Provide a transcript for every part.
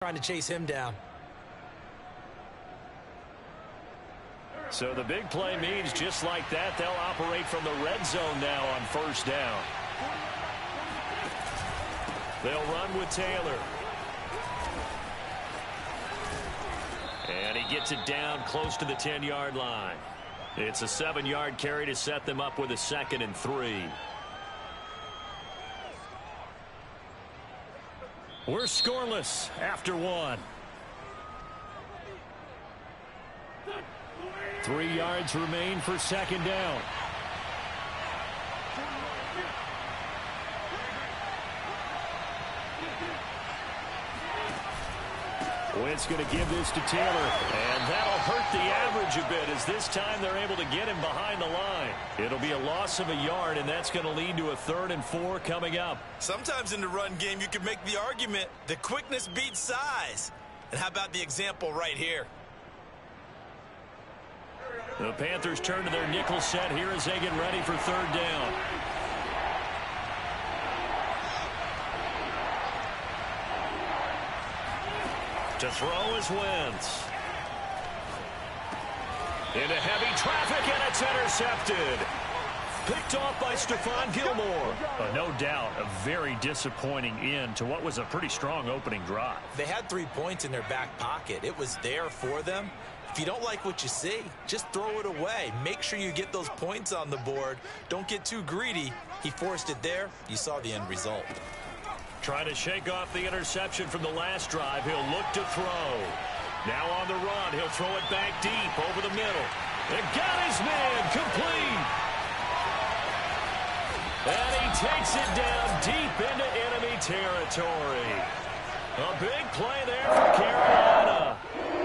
trying to chase him down. So the big play means just like that, they'll operate from the red zone now on first down. They'll run with Taylor. And he gets it down close to the 10-yard line. It's a 7-yard carry to set them up with a 2nd and 3. We're scoreless after 1. 3 yards remain for 2nd down. Wentz going to give this to Taylor, and that'll hurt the average a bit as this time they're able to get him behind the line. It'll be a loss of a yard, and that's going to lead to a 3rd and 4 coming up. Sometimes in the run game you can make the argument that quickness beats size. And how about the example right here? The Panthers turn to their nickel set here as they get ready for 3rd down. To throw is Wentz. Into heavy traffic, and it's intercepted. Picked off by Stephon Gilmore. No doubt, a very disappointing end to what was a pretty strong opening drive. They had 3 points in their back pocket. It was there for them. If you don't like what you see, just throw it away. Make sure you get those points on the board. Don't get too greedy. He forced it there. You saw the end result. Trying to shake off the interception from the last drive. He'll look to throw. Now on the run. He'll throw it back deep over the middle. And got his man complete. And he takes it down deep into enemy territory. A big play there for Carolina.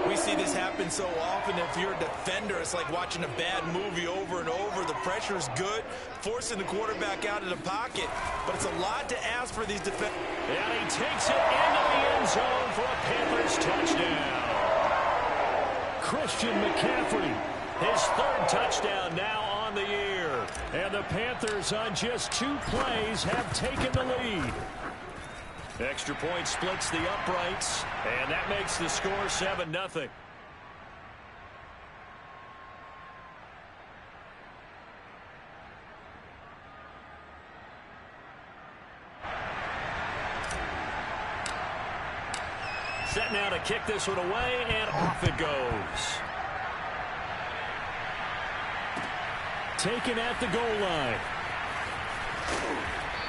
We see this happen so often. If you're a defender, it's like watching a bad movie over and over. The pressure's good, forcing the quarterback out of the pocket. But it's a lot to ask for these defenders. And he takes it into the end zone for a Panthers touchdown. Christian McCaffrey, his 3rd touchdown now on the year. And the Panthers on just 2 plays have taken the lead. Extra point splits the uprights, and that makes the score 7-0. Set now to kick this one away, and off it goes. Taken at the goal line.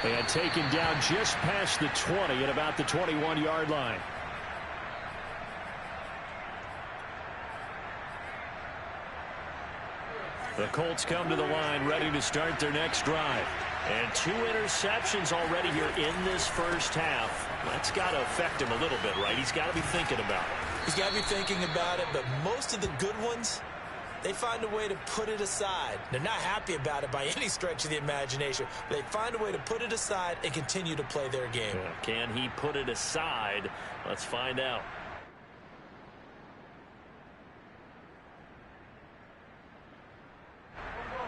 And taken down just past the 20 at about the 21-yard line. The Colts come to the line ready to start their next drive. And 2 interceptions already here in this first half. That's got to affect him a little bit, right? He's got to be thinking about it. He's got to be thinking about it, but most of the good ones, they find a way to put it aside. They're not happy about it by any stretch of the imagination. They find a way to put it aside and continue to play their game. Yeah. Can he put it aside? Let's find out.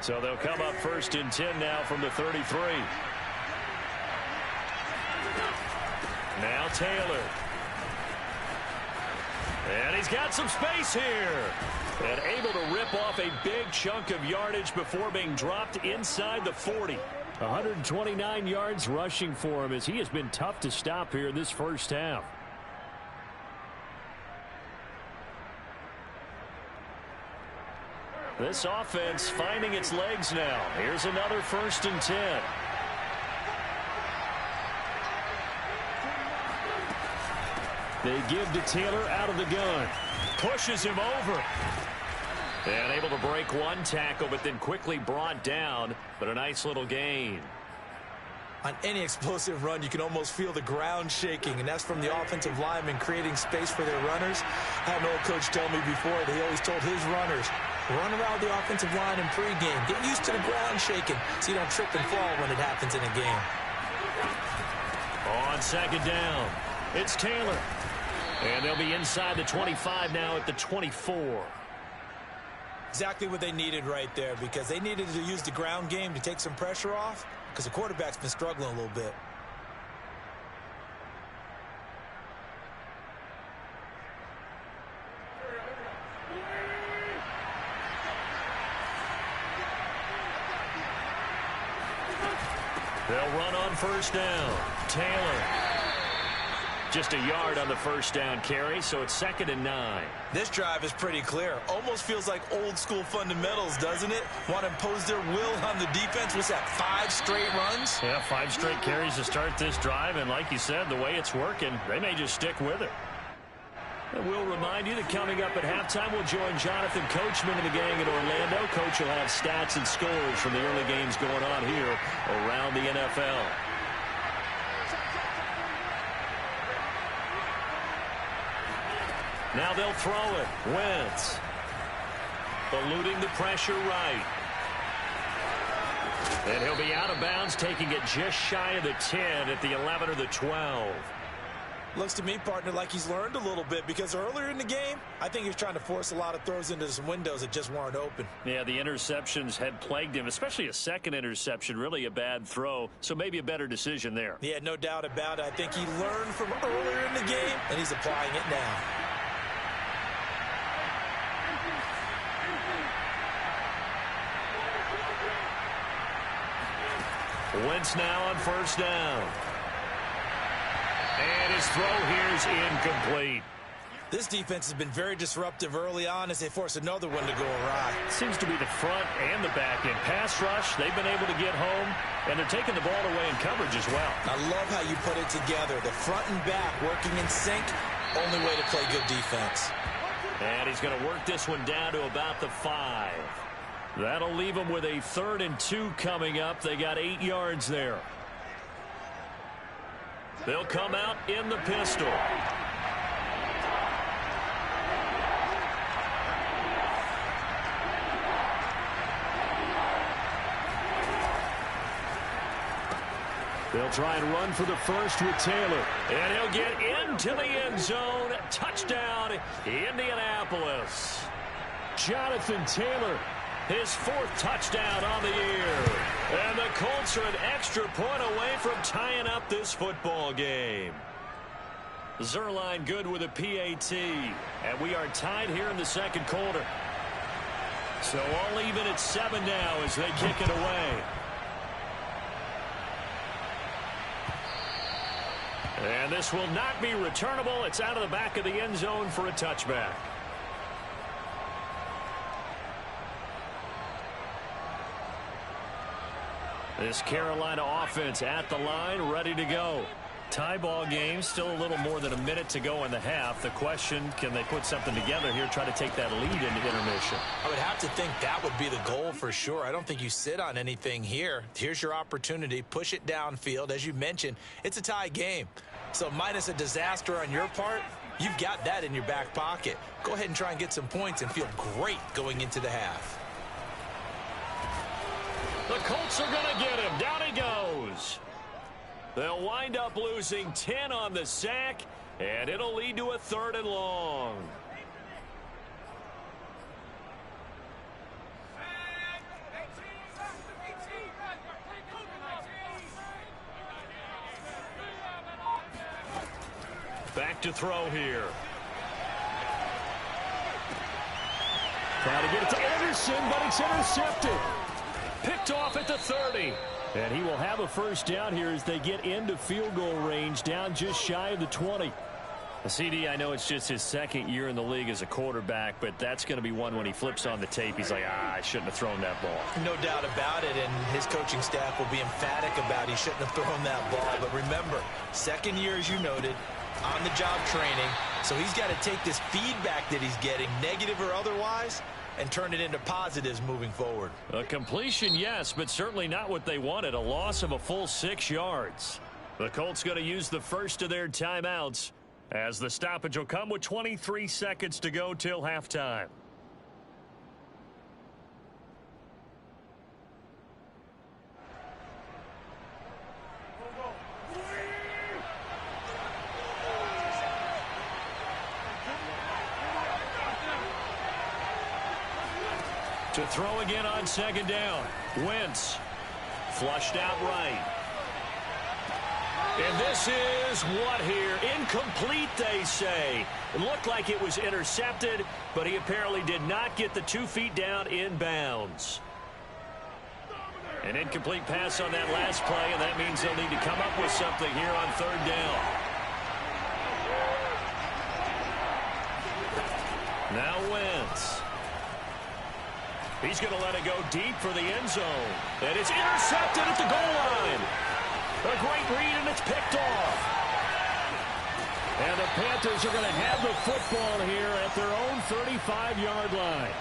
So they'll come up 1st and 10 now from the 33. Now Taylor. And he's got some space here. And able to rip off a big chunk of yardage before being dropped inside the 40. 129 yards rushing for him as he has been tough to stop here in this first half. This offense finding its legs now. Here's another 1st and 10. They give to Taylor out of the gun. Pushes him over. And able to break 1 tackle, but then quickly brought down. But a nice little gain. On any explosive run, you can almost feel the ground shaking, and that's from the offensive linemen creating space for their runners. I had an old coach tell me before that he always told his runners, run around the offensive line in pregame. Get used to the ground shaking so you don't trip and fall when it happens in a game. On 2nd down, it's Taylor. And they'll be inside the 25 now at the 24. Exactly what they needed right there, because they needed to use the ground game to take some pressure off, because the quarterback's been struggling a little bit. They'll run on first down. Taylor. Just a yard on the first down carry, so it's 2nd and 9. This drive is pretty clear. Almost feels like old school fundamentals, doesn't it? Want to impose their will on the defense. What's that, 5 straight runs? Yeah, 5 straight carries to start this drive, and like you said, the way it's working, they may just stick with it. And we'll remind you that coming up at halftime, we'll join Jonathan Coachman and the gang in Orlando. Coach will have stats and scores from the early games going on here around the NFL. Now they'll throw it. Wentz. Eluding the pressure right. And he'll be out of bounds, taking it just shy of the 10 at the 11 or the 12. Looks to me, partner, like he's learned a little bit, because earlier in the game, I think he was trying to force a lot of throws into some windows that just weren't open. Yeah, the interceptions had plagued him, especially a second interception, really a bad throw, so maybe a better decision there. Yeah, no doubt about it. I think he learned from earlier in the game, and he's applying it now. Wentz now on first down. And his throw here is incomplete. This defense has been very disruptive early on as they force another one to go awry. Seems to be the front and the back end. Pass rush, they've been able to get home, and they're taking the ball away in coverage as well. I love how you put it together. The front and back working in sync, only way to play good defense. And he's going to work this one down to about the 5. That'll leave them with a 3rd and 2 coming up. They got 8 yards there. They'll come out in the pistol. They'll try and run for the first with Taylor. And he'll get into the end zone. Touchdown, Indianapolis. Jonathan Taylor, his 4th touchdown on the year. And the Colts are an extra point away from tying up this football game. Zerline good with a PAT. And we are tied here in the second quarter. So all even at 7 now as they kick it away. And this will not be returnable. It's out of the back of the end zone for a touchback. This Carolina offense at the line, ready to go. Tie ball game, still a little more than a minute to go in the half. The question, can they put something together here, try to take that lead into intermission? I would have to think that would be the goal for sure. I don't think you sit on anything here. Here's your opportunity. Push it downfield. As you mentioned, it's a tie game. So minus a disaster on your part, you've got that in your back pocket. Go ahead and try and get some points and feel great going into the half. The Colts are going to get him. Down he goes. They'll wind up losing 10 on the sack, and it'll lead to a 3rd and long. Back to throw here. Trying to get it to Anderson, but it's intercepted. Picked off at the 30. And he will have a first down here as they get into field goal range, down just shy of the 20. CD, I know it's just his 2nd year in the league as a quarterback, but that's going to be one when he flips on the tape. He's like, I shouldn't have thrown that ball. No doubt about it, and his coaching staff will be emphatic about he shouldn't have thrown that ball. But remember, 2nd year, as you noted, on-the-job training. So he's got to take this feedback that he's getting, negative or otherwise, and turn it into positives moving forward. A completion, yes, but certainly not what they wanted. A loss of a full 6 yards. The Colts going to use the first of their timeouts as the stoppage will come with 23 seconds to go till halftime. To throw again on 2nd down. Wentz flushed out right. And this is what here? Incomplete, they say. It looked like it was intercepted, but he apparently did not get the 2 feet down in bounds. An incomplete pass on that last play, and that means they'll need to come up with something here on third down. Now Wentz. He's going to let it go deep for the end zone. And it's intercepted at the goal line. A great read, and it's picked off. And the Panthers are going to have the football here at their own 35-yard line.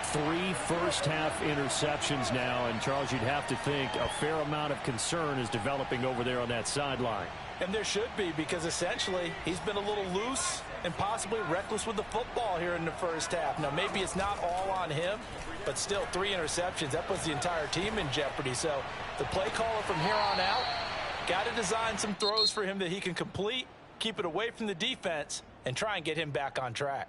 3 first-half interceptions now, and Charles, you'd have to think a fair amount of concern is developing over there on that sideline. And there should be, because essentially he's been a little loose and possibly reckless with the football here in the first half. Now, maybe it's not all on him, but still 3 interceptions. That puts the entire team in jeopardy. So the play caller from here on out got to design some throws for him that he can complete, keep it away from the defense, and try and get him back on track.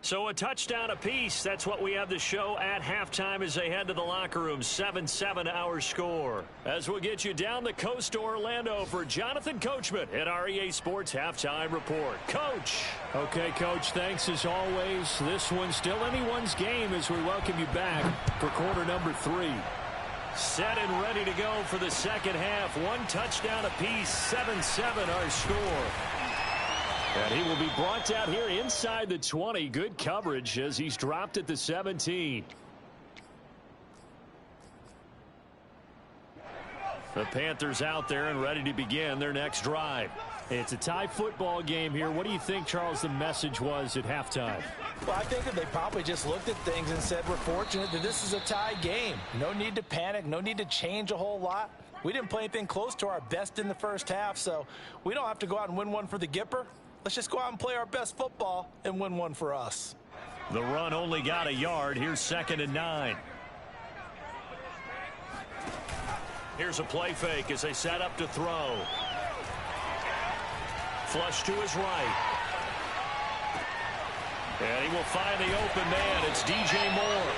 So a touchdown apiece. That's what we have to show at halftime as they head to the locker room. 7-7 our score. As we'll get you down the coast to Orlando for Jonathan Coachman at our EA Sports Halftime Report. Coach. Okay, Coach, thanks as always. This one's still anyone's game as we welcome you back for quarter number 3. Set and ready to go for the second half. 1 touchdown apiece. 7-7 our score. And he will be brought out here inside the 20. Good coverage as he's dropped at the 17. The Panthers out there and ready to begin their next drive. It's a tie football game here. What do you think, Charles, the message was at halftime? Well, I think that they probably just looked at things and said, we're fortunate that this is a tie game. No need to panic. No need to change a whole lot. We didn't play anything close to our best in the first half, so we don't have to go out and win one for the Gipper. Let's just go out and play our best football and win one for us. The run only got a yard. Here's 2nd and 9. Here's a play fake as they set up to throw. Flush to his right. And he will find the open man. It's DJ Moore.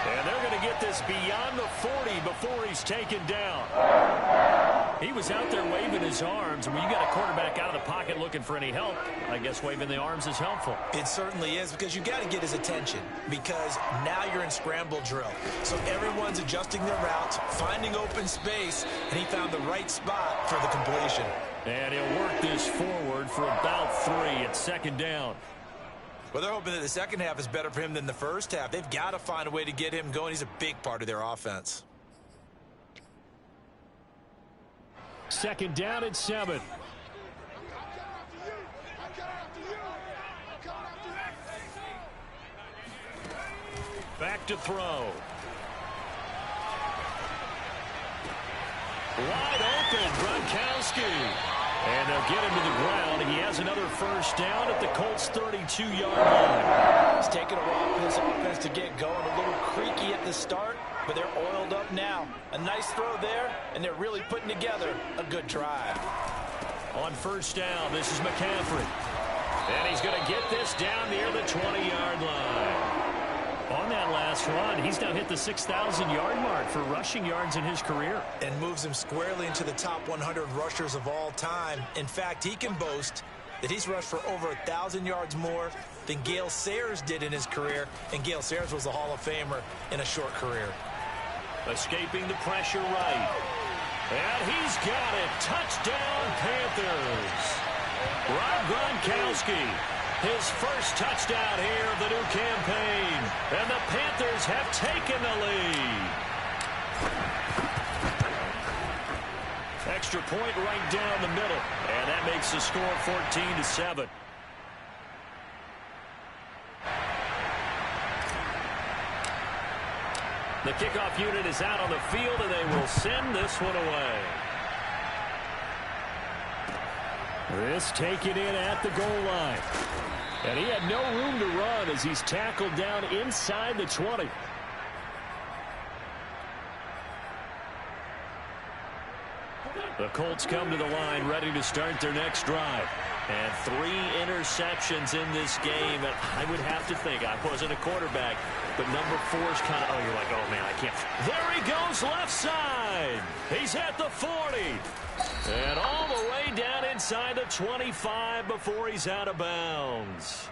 And they're going to get this beyond the 40 before he's taken down. He was out there waving his arms. When you got a quarterback out of the pocket looking for any help, I guess waving the arms is helpful. It certainly is, because you got to get his attention, because now you're in scramble drill. So everyone's adjusting their routes, finding open space, and he found the right spot for the completion. And he'll work this forward for about 3 at 2nd down. Well, they're hoping that the second half is better for him than the first half. They've got to find a way to get him going. He's a big part of their offense. 2nd down at 7. Back to throw. Wide open, Gronkowski. And they'll get him to the ground. He has another first down at the Colts' 32-yard line. It's taken a while for this offense to get going. A little creaky at the start, but they're oiled up now. A nice throw there, and they're really putting together a good drive. On first down, this is McCaffrey. And he's going to get this down near the 20-yard line. On that last run, he's now hit the 6,000-yard mark for rushing yards in his career. And moves him squarely into the top 100 rushers of all time. In fact, he can boast that he's rushed for over 1,000 yards more than Gale Sayers did in his career. And Gale Sayers was a Hall of Famer in a short career. Escaping the pressure right. And he's got it. Touchdown, Panthers. Rob Gronkowski. His first touchdown here of the new campaign. And the Panthers have taken the lead. Extra point right down the middle. And that makes the score 14-7. The kickoff unit is out on the field, and they will send this one away. This taken in at the goal line. And he had no room to run as he's tackled down inside the 20. The Colts come to the line ready to start their next drive. And 3 interceptions in this game. And I would have to think, I wasn't a quarterback, but number 4 is kind of, oh, you're like, oh, man, I can't. There he goes, left side. He's at the 40. And all the way down inside the 25 before he's out of bounds.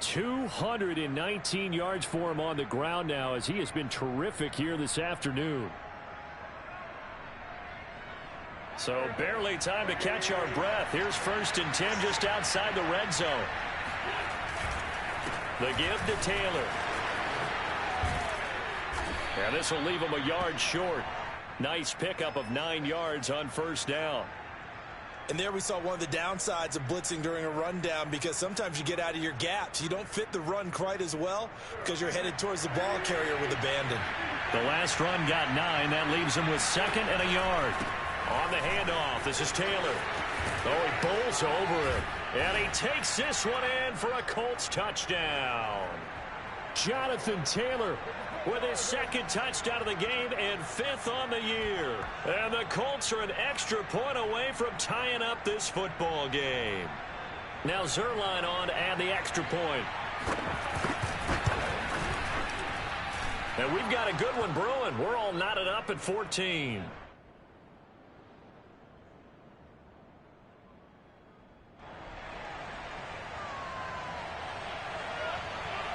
219 yards for him on the ground now as he has been terrific here this afternoon. So barely time to catch our breath. Here's 1st and 10 just outside the red zone. The give to Taylor. And this will leave him a yard short. Nice pickup of 9 yards on 1st down. And there we saw one of the downsides of blitzing during a rundown, because sometimes you get out of your gaps. You don't fit the run quite as well because you're headed towards the ball carrier with abandon. The last run got 9. That leaves him with 2nd and a yard. On the handoff, this is Taylor. Oh, he bowls over it. And he takes this one in for a Colts touchdown. Jonathan Taylor with his 2nd touchdown of the game and 5th on the year. And the Colts are an extra point away from tying up this football game. Now Zerline on to add the extra point. And we've got a good one brewing. We're all knotted up at 14.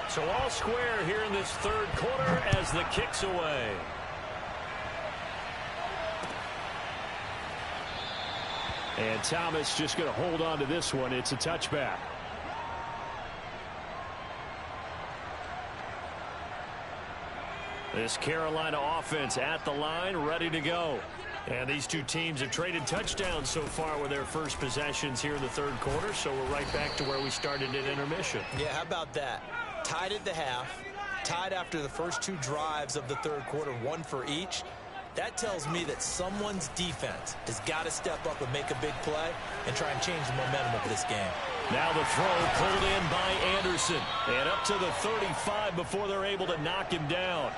So all square here in this 3rd quarter as the kick's away. And Thomas just going to hold on to this one. It's a touchback. This Carolina offense at the line, ready to go. And these two teams have traded touchdowns so far with their first possessions here in the 3rd quarter, so we're right back to where we started at intermission. Yeah, how about that? Tied at the half, tied after the first 2 drives of the 3rd quarter, 1 for each. That tells me that someone's defense has got to step up and make a big play and try and change the momentum of this game. Now the throw pulled in by Anderson. And up to the 35 before they're able to knock him down.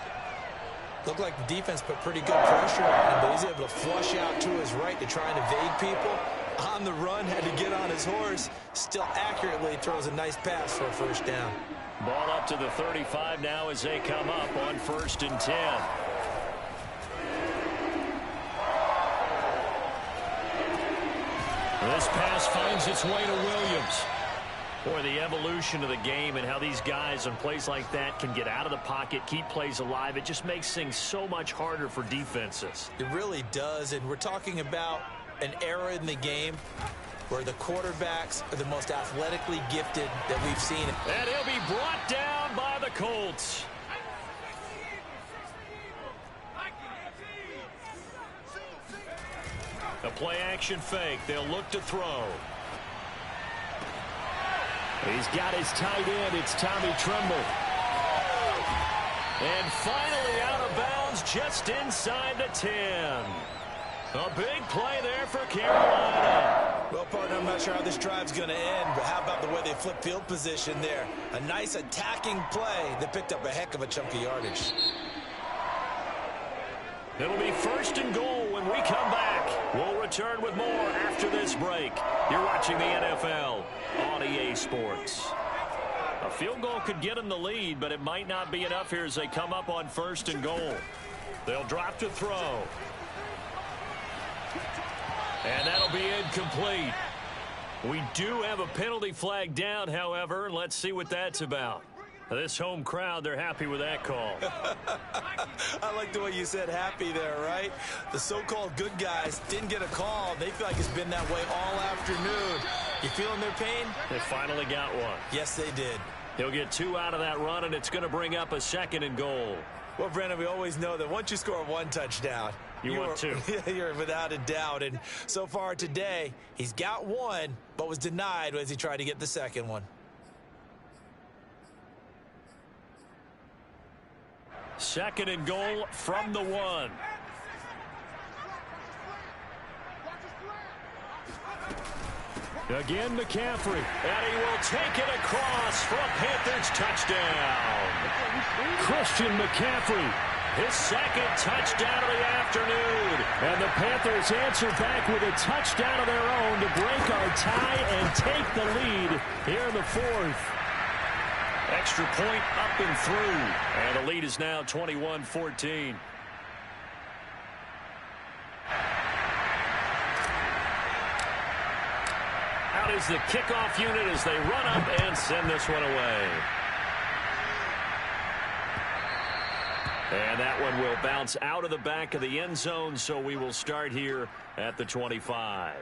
Looked like the defense put pretty good pressure on him, but he's able to flush out to his right to try and evade people. On the run, had to get on his horse. Still accurately throws a nice pass for a 1st down. Ball up to the 35 now as they come up on 1st and 10. This pass finds its way to Williams. Boy, the evolution of the game and how these guys on plays like that can get out of the pocket, keep plays alive, it just makes things so much harder for defenses. It really does, and we're talking about an era in the game where the quarterbacks are the most athletically gifted that we've seen. And he'll be brought down by the Colts. A play-action fake. They'll look to throw. He's got his tight end. It's Tommy Tremble. And finally out of bounds just inside the 10. A big play there for Carolina. Well, partner, I'm not sure how this drive's going to end, but how about the way they flip field position there? A nice attacking play that picked up a heck of a chunk of yardage. It'll be 1st and goal when we come back. We'll return with more after this break. You're watching the NFL on EA Sports. A field goal could get them the lead, but it might not be enough here as they come up on 1st and goal. They'll drop to throw. And that'll be incomplete. We do have a penalty flag down, however. Let's see what that's about. This home crowd, they're happy with that call. I like the way you said happy there, right? The so-called good guys didn't get a call. They feel like it's been that way all afternoon. You feeling their pain? They finally got one. Yes, they did. He'll get 2 out of that run, and it's going to bring up a 2nd and goal. Well, Brandon, we always know that once you score 1 touchdown, you want 2. You're without a doubt. And so far today, he's got 1, but was denied as he tried to get the 2nd one. 2nd and goal from the 1. Again, McCaffrey. And he will take it across for a Panthers touchdown. Christian McCaffrey, his 2nd touchdown of the afternoon. And the Panthers answer back with a touchdown of their own to break our tie and take the lead here in the 4th. Extra point up and through. And the lead is now 21-14. Out is the kickoff unit as they run up and send this one away. And that one will bounce out of the back of the end zone, so we will start here at the 25.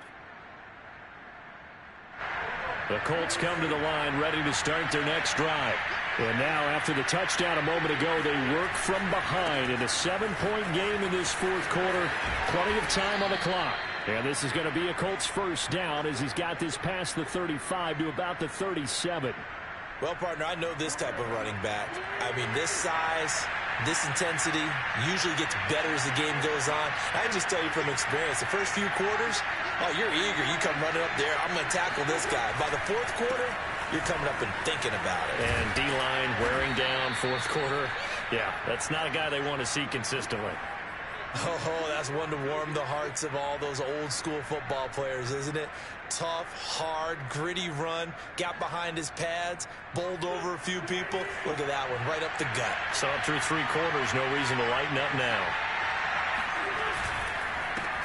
The Colts come to the line ready to start their next drive. And now after the touchdown a moment ago, they work from behind in a 7-point game in this fourth quarter. Plenty of time on the clock. And this is going to be a Colts first down as he's got this past the 35 to about the 37. Well, partner, I know this type of running back. I mean, this size, this intensity usually gets better as the game goes on. I can just tell you from experience, the first few quarters, oh, you're eager. You come running up there, I'm going to tackle this guy. By the fourth quarter, you're coming up and thinking about it. And D-line wearing down fourth quarter. Yeah, that's not a guy they want to see consistently. Oh, that's one to warm the hearts of all those old school football players, isn't it? Tough, hard, gritty run, got behind his pads, bowled over a few people. Look at that one, right up the gut. Saw it through 3 quarters, no reason to lighten up now.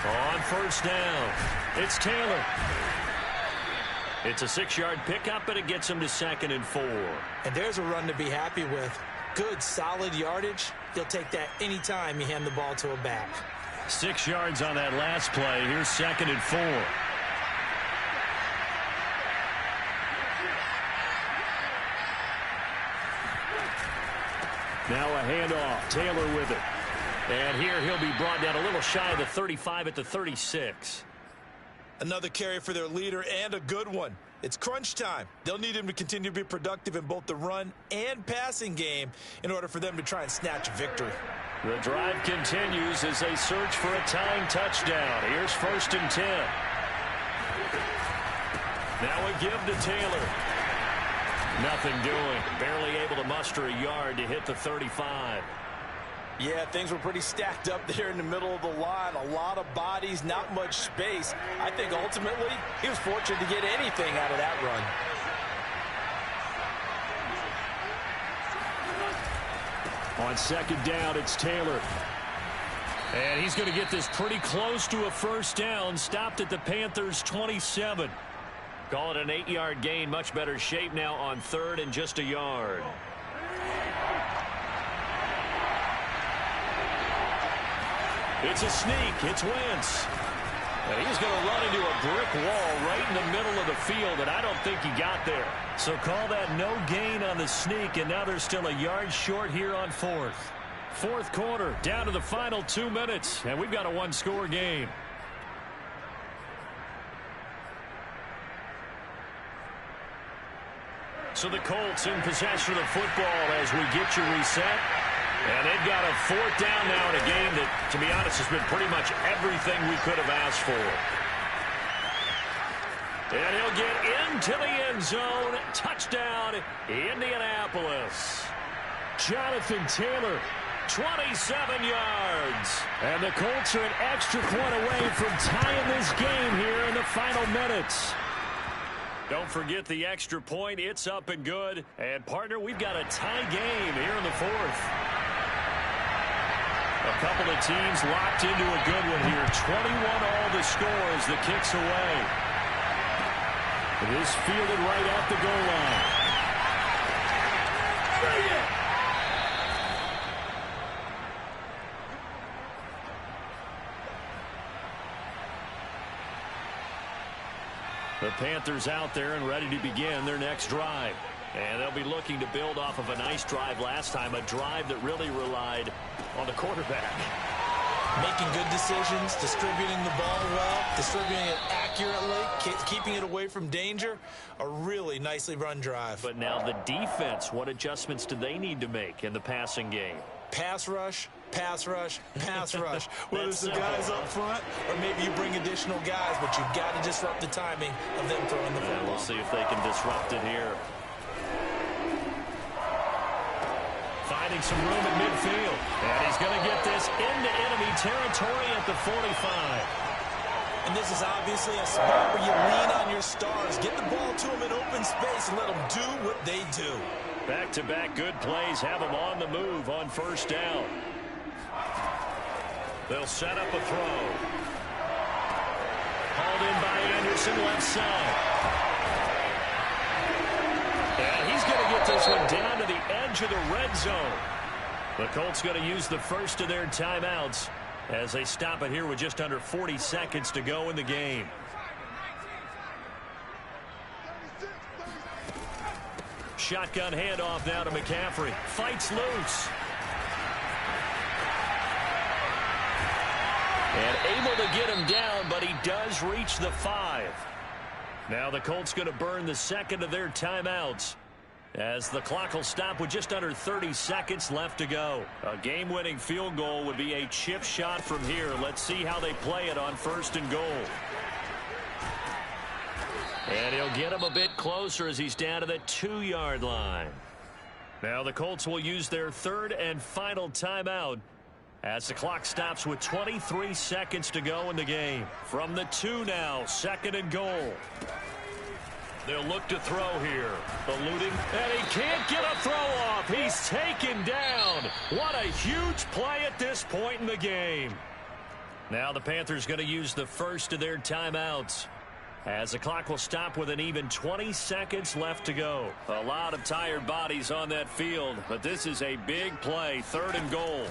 On first down, it's Taylor. It's a 6-yard pickup, but it gets him to 2nd and 4. And there's a run to be happy with. Good, solid yardage. He'll take that anytime you hand the ball to a back. 6 yards on that last play. Here's 2nd and 4. Now a handoff. Taylor with it. And here he'll be brought down a little shy of the 35 at the 36. Another carry for their leader and a good one. It's crunch time. They'll need him to continue to be productive in both the run and passing game in order for them to try and snatch a victory. The drive continues as they search for a tying touchdown. Here's 1st and 10. Now a give to Taylor. Nothing doing. Barely able to muster a yard to hit the 35. Yeah, things were pretty stacked up there in the middle of the line. A lot of bodies, not much space. I think ultimately he was fortunate to get anything out of that run. On 2nd down, it's Taylor. And he's going to get this pretty close to a first down. Stopped at the Panthers' 27. Call it an 8-yard gain. Much better shape now on 3rd and just a yard. It's a sneak. It's Wentz. And he's going to run into a brick wall right in the middle of the field, and I don't think he got there. So call that no gain on the sneak, and now they're still a yard short here on 4th. Fourth quarter, down to the final 2 minutes, and we've got a 1-score game. So the Colts in possession of the football as we get you reset. And they've got a 4th down now in a game that, to be honest, has been pretty much everything we could have asked for. And he'll get into the end zone. Touchdown, Indianapolis. Jonathan Taylor, 27 yards. And the Colts are an extra point away from tying this game here in the final minutes. Don't forget the extra point. It's up and good. And, partner, we've got a tie game here in the 4th. A couple of teams locked into a good one here. 21 all the score as the kick's away. It is fielded right at the goal line. The Panthers out there and ready to begin their next drive. And they'll be looking to build off of a nice drive last time, a drive that really relied on the quarterback. Making good decisions, distributing the ball well, distributing it accurately, keeping it away from danger. A really nicely run drive. But now the defense, what adjustments do they need to make in the passing game? Pass rush, pass rush, pass rush. Whether it's the guys up front or maybe you bring additional guys, but you've got to disrupt the timing of them throwing the football. We'll see if they can disrupt it here. Finding some room at midfield. And he's going to get this into enemy territory at the 45. And this is obviously a spot where you lean on your stars. Get the ball to them in open space and let them do what they do. Back-to-back good plays have them on the move on first down. They'll set up a throw. Hauled in by Anderson, left side. And he's going to get this one down to the edge of the red zone. The Colts going to use the first of their timeouts as they stop it here with just under 40 seconds to go in the game. Shotgun handoff now to McCaffrey. Fights loose. And able to get him down, but he does reach the 5. Now the Colts going to burn the second of their timeouts as the clock will stop with just under 30 seconds left to go. A game-winning field goal would be a chip shot from here. Let's see how they play it on 1st and goal. And he'll get him a bit closer as he's down to the 2-yard line. Now the Colts will use their 3rd and final timeout as the clock stops with 23 seconds to go in the game. From the 2 now, 2nd and goal. They'll look to throw here. Eluding, and he can't get a throw off. He's taken down. What a huge play at this point in the game. Now the Panthers going to use the first of their timeouts as the clock will stop with an even 20 seconds left to go. A lot of tired bodies on that field, but this is a big play. 3rd and goal.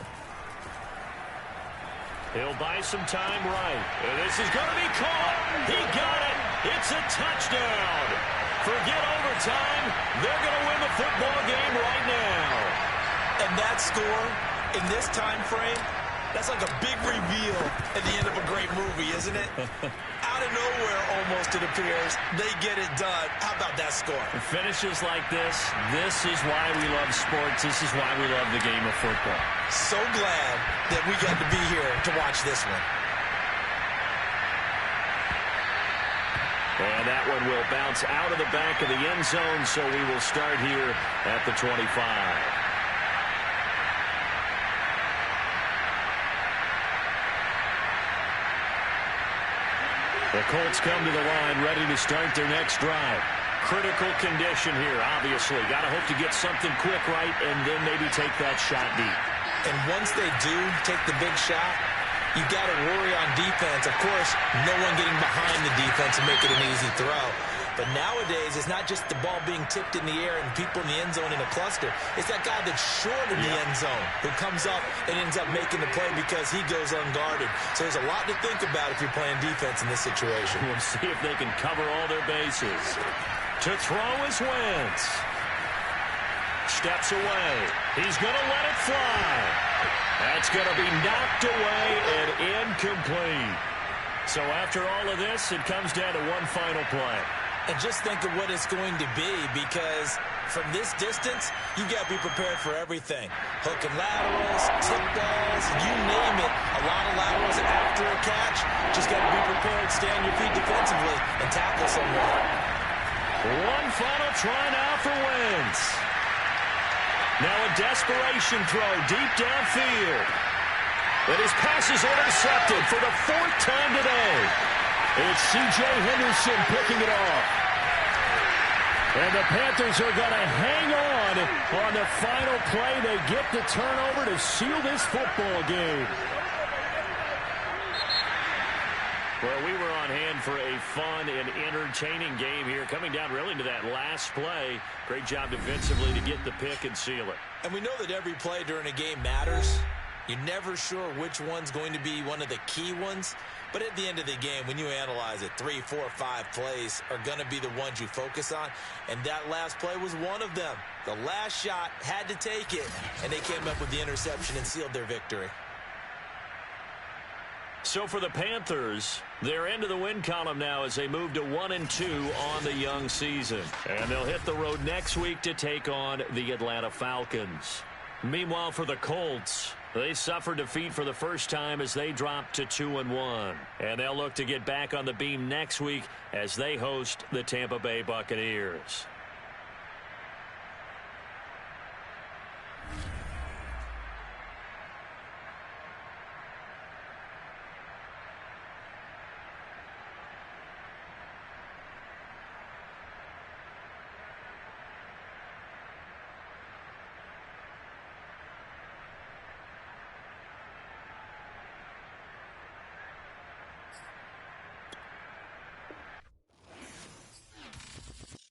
He'll buy some time right. And this is going to be caught. He got it. It's a touchdown. Forget overtime. They're going to win the football game right now. And that score in this time frame, that's like a big reveal at the end of a great movie, isn't it? Out of nowhere, almost, it appears, they get it done. How about that score? Finishes like this is why we love sports. This is why we love the game of football. So glad that we got to be here to watch this one. And that one will bounce out of the back of the end zone, so we will start here at the 25. The Colts come to the line ready to start their next drive. Critical condition here, obviously. Got to hope to get something quick right and then maybe take that shot deep. And once they do take the big shot, you got to worry on defense. Of course, no one getting behind the defense and make it an easy throw. But nowadays, it's not just the ball being tipped in the air and people in the end zone in a cluster. It's that guy that's short in the end zone who comes up and ends up making the play because he goes unguarded. So there's a lot to think about if you're playing defense in this situation. We'll see if they can cover all their bases. To throw is Wentz. Steps away. He's going to let it fly. That's going to be knocked away and incomplete. So after all of this, it comes down to one final play. And just think of what it's going to be, because from this distance, you got to be prepared for everything. Hook and laterals, tip balls, you name it. A lot of laterals after a catch. Just got to be prepared, stay on your feet defensively, and tackle someone. One final try now for Wentz. Now a desperation throw deep downfield. But his pass is intercepted for the 4th time today. It's C.J. Henderson picking it off. And the Panthers are going to hang on the final play. They get the turnover to seal this football game. Well, we were on hand for a fun and entertaining game here. Coming down really to that last play. Great job defensively to get the pick and seal it. And we know that every play during a game matters. You're never sure which one's going to be one of the key ones. But at the end of the game, when you analyze it, 3, 4, 5 plays are going to be the ones you focus on. And that last play was one of them. The last shot had to take it, and they came up with the interception and sealed their victory. So for the Panthers, they're into the win column now as they move to 1-2 on the young season. And they'll hit the road next week to take on the Atlanta Falcons. Meanwhile, for the Colts, they suffered defeat for the first time as they dropped to 2-1. And they'll look to get back on the beam next week as they host the Tampa Bay Buccaneers.